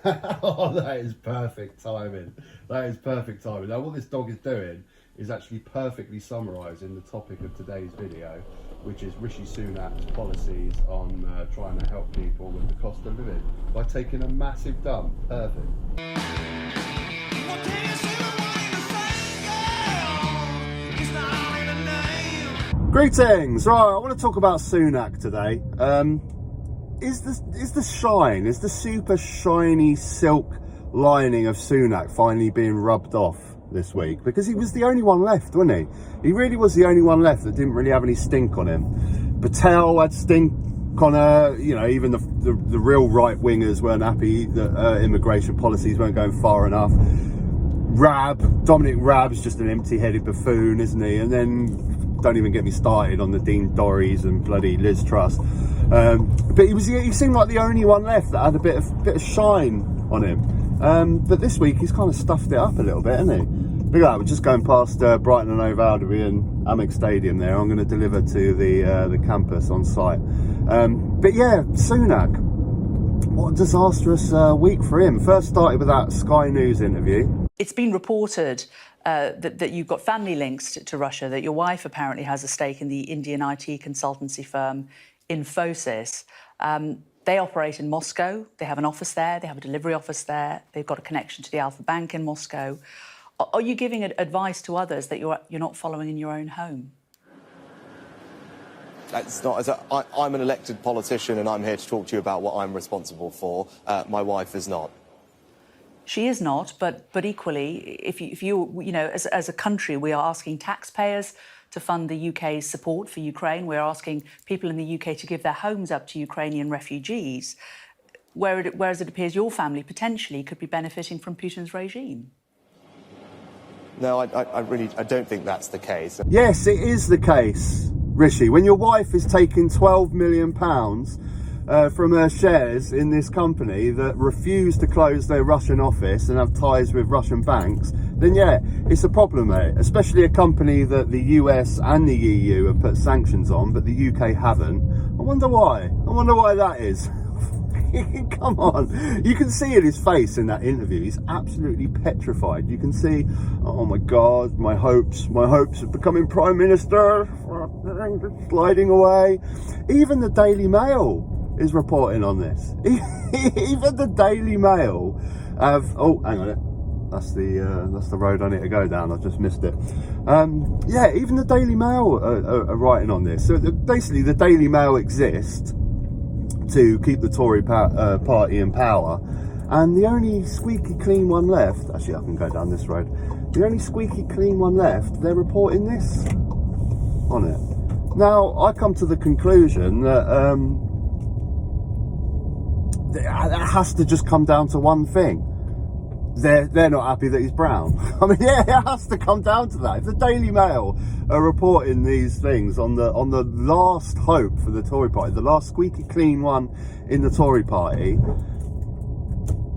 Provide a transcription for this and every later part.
Oh, that is perfect timing. That is perfect timing. Now, what this dog is doing is actually perfectly summarising the topic of today's video, which is Rishi Sunak's policies on trying to help people with the cost of living by taking a massive dump. Perfect. Greetings. Right, I want to talk about Sunak today. Is the super shiny silk lining of Sunak finally being rubbed off this week? Because he was the only one left, wasn't he? He really was the only one left that didn't really have any stink on him. Patel had stink on her. You know, even the real right wingers weren't happy that immigration policies weren't going far enough. Dominic Raab's just an empty-headed buffoon, isn't he? And then don't even get me started on the Dean Dorries and bloody Liz Truss. But he seemed like the only one left that had a bit of shine on him. But this week he's kind of stuffed it up a little bit, hasn't he? Look at that, we're just going past Brighton and Hove Alderby and Amex Stadium there. I'm going to deliver to the campus on site. But yeah, Sunak, what a disastrous week for him. First started with that Sky News interview. It's been reported that you've got family links to Russia, that your wife apparently has a stake in the Indian IT consultancy firm Infosys. They operate in Moscow. They have an office there. They have a delivery office there. They've got a connection to the Alpha Bank in Moscow. Are you giving advice to others that you're not following in your own home? That's not. I'm an elected politician, and I'm here to talk to you about what I'm responsible for. My wife is not. She is not, but equally, if you know, as a country, we are asking taxpayers to fund the UK's support for Ukraine. We're asking people in the UK to give their homes up to Ukrainian refugees, whereas it appears your family potentially could be benefiting from Putin's regime. No, I don't think that's the case. Yes, it is the case, Rishi. When your wife is taking £12 million from her shares in this company that refuse to close their Russian office and have ties with Russian banks, then yeah, it's a problem, mate. Especially a company that the US and the EU have put sanctions on, but the UK haven't. I wonder why. I wonder why that is. Come on. You can see in his face in that interview, he's absolutely petrified. You can see, oh my God, my hopes of becoming Prime Minister sliding away. Even the Daily Mail is reporting on this. Even the Daily Mail have... Oh, hang on. That's the road I need to go down. I've just missed it. Yeah, even the Daily Mail are writing on this. So basically, the Daily Mail exists to keep the Tory party in power, and the only squeaky clean one left... Actually, I can go down this road. The only squeaky clean one left, they're reporting this on it. Now, I come to the conclusion that it has to just come down to one thing. They're not happy that he's brown. I mean, yeah, it has to come down to that. If the Daily Mail are reporting these things on the last hope for the Tory party, the last squeaky clean one in the Tory party,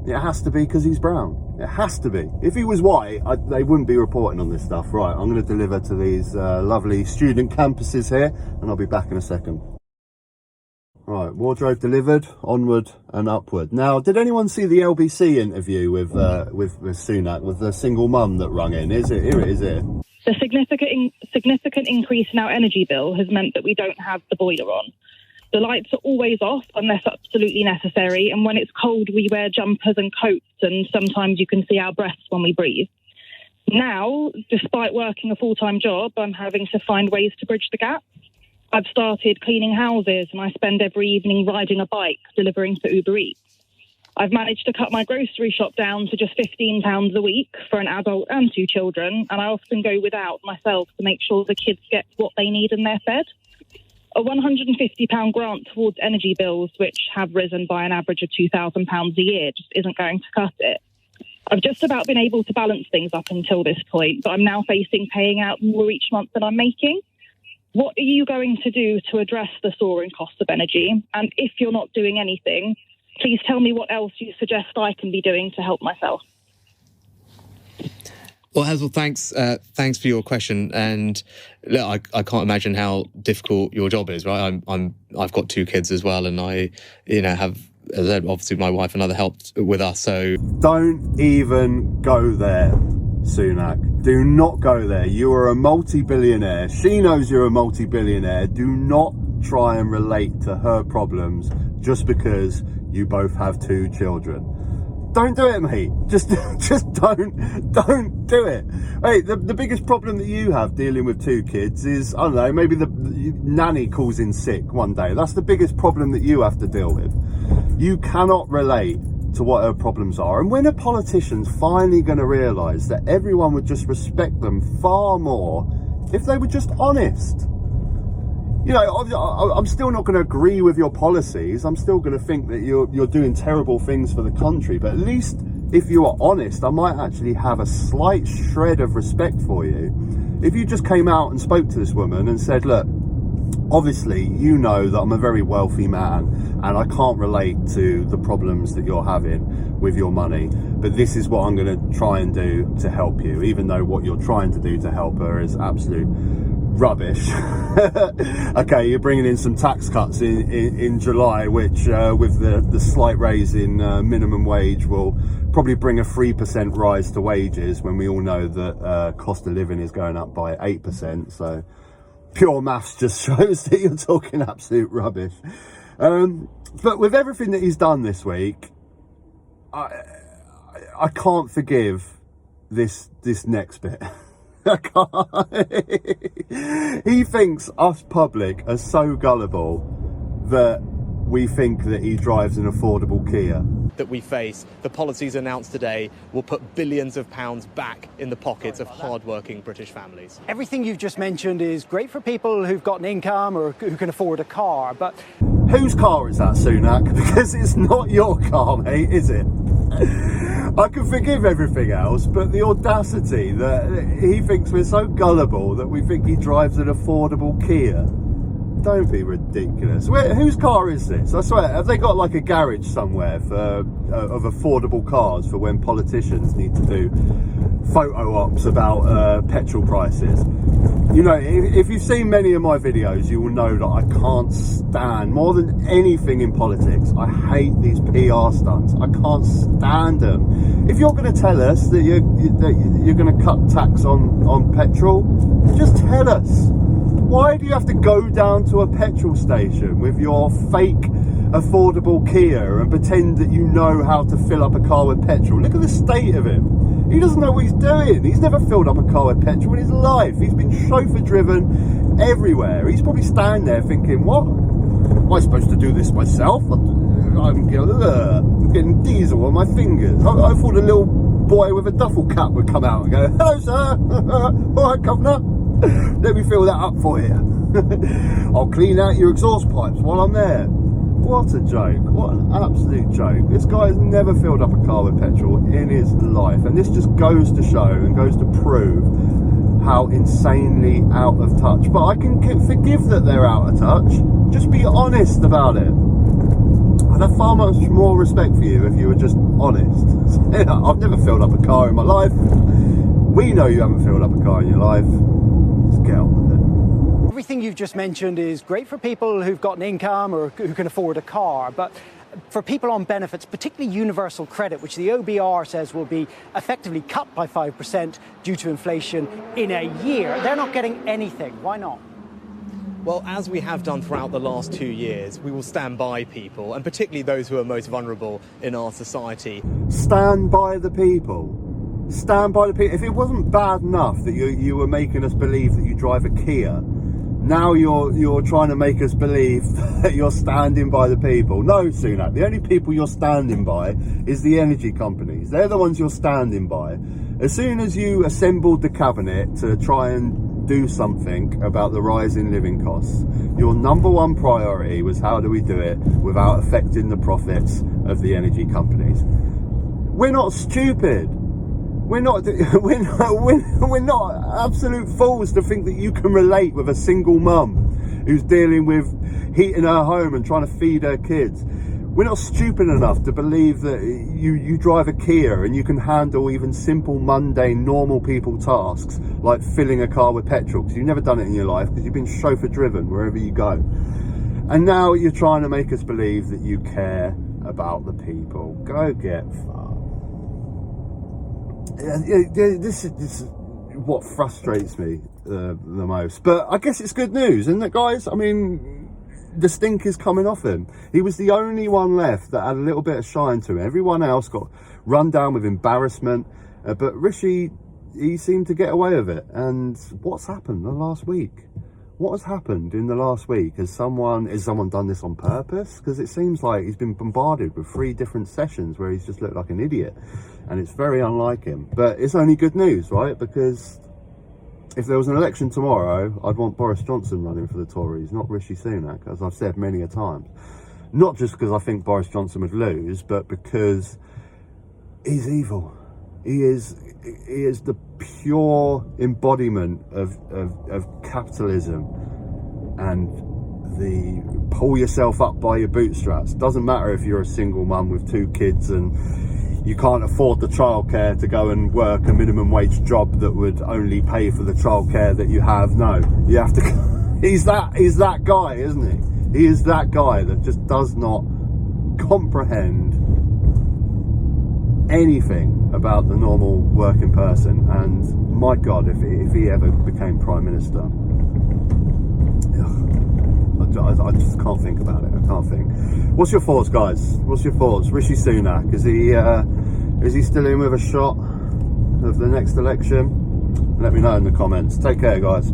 it has to be because he's brown. It has to be. If he was white, they wouldn't be reporting on this stuff. Right, I'm going to deliver to these lovely student campuses here, and I'll be back in a second. Right, wardrobe delivered, onward and upward. Now, did anyone see the LBC interview with Sunak, with the single mum that rung in? Is it? Here it is here. The significant increase in our energy bill has meant that we don't have the boiler on. The lights are always off unless absolutely necessary, and when it's cold we wear jumpers and coats, and sometimes you can see our breaths when we breathe. Now, despite working a full-time job, I'm having to find ways to bridge the gap. I've started cleaning houses, and I spend every evening riding a bike, delivering for Uber Eats. I've managed to cut my grocery shop down to just £15 a week for an adult and 2 children, and I often go without myself to make sure the kids get what they need and they're fed. A £150 grant towards energy bills, which have risen by an average of £2,000 a year, just isn't going to cut it. I've just about been able to balance things up until this point, but I'm now facing paying out more each month than I'm making. What are you going to do to address the soaring cost of energy? And if you're not doing anything, please tell me what else you suggest I can be doing to help myself. Well, Hazel, thanks for your question. And look, I can't imagine how difficult your job is, right? I've got 2 kids as well, and I, have as I said, obviously my wife and other helped with us. So don't even go there, Sunak. Do not go there. You are a multi-billionaire. She knows you're a multi-billionaire. Do not try and relate to her problems just because you both have 2 children. Don't do it, mate. Just don't do it. Hey, the biggest problem that you have dealing with 2 kids is, I don't know, maybe the nanny calls in sick one day. That's the biggest problem that you have to deal with. You cannot relate to what her problems are. And when are politicians finally going to realise that everyone would just respect them far more if they were just honest? You know, I'm still not going to agree with your policies. I'm still going to think that you're doing terrible things for the country. But at least if you are honest, I might actually have a slight shred of respect for you. If you just came out and spoke to this woman and said, look, obviously, you know that I'm a very wealthy man and I can't relate to the problems that you're having with your money. But this is what I'm going to try and do to help you, even though what you're trying to do to help her is absolute rubbish. Okay, you're bringing in some tax cuts in July, which with the slight raise in minimum wage will probably bring a 3% rise to wages, when we all know that cost of living is going up by 8%. So pure maths just shows that you're talking absolute rubbish. But with everything that he's done this week, I can't forgive this next bit. He thinks us public are so gullible that we think that he drives an affordable Kia. That we face, the policies announced today will put billions of pounds back in the pockets of hardworking British families. Everything you've just mentioned is great for people who've got an income or who can afford a car, but whose car is that, Sunak? Because it's not your car, mate, is it? I can forgive everything else, but the audacity that he thinks we're so gullible that we think he drives an affordable Kia. Don't be ridiculous. Whose car is this? I swear, have they got like a garage somewhere for of affordable cars for when politicians need to do photo ops about petrol prices? You know, if you've seen many of my videos, you will know that I can't stand, more than anything in politics, I hate these PR stunts. I can't stand them. If you're going to tell us that you're going to cut tax on petrol, just tell us. Why do you have to go down to a petrol station with your fake affordable Kia and pretend that you know how to fill up a car with petrol? Look at the state of him. He doesn't know what he's doing. He's never filled up a car with petrol in his life. He's been chauffeur driven everywhere. He's probably standing there thinking, what? Am I supposed to do this myself? I'm getting diesel on my fingers. I thought a little boy with a duffel cap would come out and go, hello sir, all right governor. Let me fill that up for you. I'll clean out your exhaust pipes while I'm there. What a joke. What an absolute joke. This guy has never filled up a car with petrol in his life. And this just goes to show and goes to prove how insanely out of touch. But I can forgive that they're out of touch. Just be honest about it. I'd have far much more respect for you if you were just honest. I've never filled up a car in my life. We know you haven't filled up a car in your life. Just get on with it. everything you've just mentioned is great for people who've got an income or who can afford a car, but for people on benefits, particularly universal credit, which the OBR says will be effectively cut by 5% due to inflation in a year, they're not getting anything. Why not? Well, as we have done throughout the last 2 years, we will stand by people, and particularly those who are most vulnerable in our society. Stand by the people. Stand by the people. If it wasn't bad enough that you were making us believe that you drive a Kia, now you're trying to make us believe that you're standing by the people. No, Sunak, the only people you're standing by is the energy companies. They're the ones you're standing by. As soon as you assembled the cabinet to try and do something about the rise in living costs, your number one priority was how do we do it without affecting the profits of the energy companies. We're not stupid. We're not absolute fools to think that you can relate with a single mum who's dealing with heating her home and trying to feed her kids. We're not stupid enough to believe that you drive a Kia and you can handle even simple, mundane, normal people tasks like filling a car with petrol, because you've never done it in your life because you've been chauffeur driven wherever you go. And now you're trying to make us believe that you care about the people. Go get fucked. This is what frustrates me the most. But I guess it's good news, isn't it, guys? I mean, the stink is coming off him. He was the only one left that had a little bit of shine to him. Everyone else got run down with embarrassment. But Rishi, he seemed to get away with it. And what's happened the last week? What has happened in the last week? Has someone done this on purpose? Because it seems like he's been bombarded with 3 different sessions where he's just looked like an idiot. And it's very unlike him. But it's only good news, right? Because if there was an election tomorrow, I'd want Boris Johnson running for the Tories, not Rishi Sunak, as I've said many a time. Not just because I think Boris Johnson would lose, but because he's evil. He is the pure embodiment of capitalism and the pull yourself up by your bootstraps. Doesn't matter if you're a single mum with 2 kids and you can't afford the childcare to go and work a minimum wage job that would only pay for the childcare that you have. No, you have to. He's that guy, isn't he? He is that guy that just does not comprehend anything about the normal working person. And my God, if he ever became Prime Minister, I just can't think about it. I can't think. What's your thoughts, guys? What's your thoughts? Rishi Sunak, is he still in with a shot of the next election? Let me know in the comments. Take care, guys.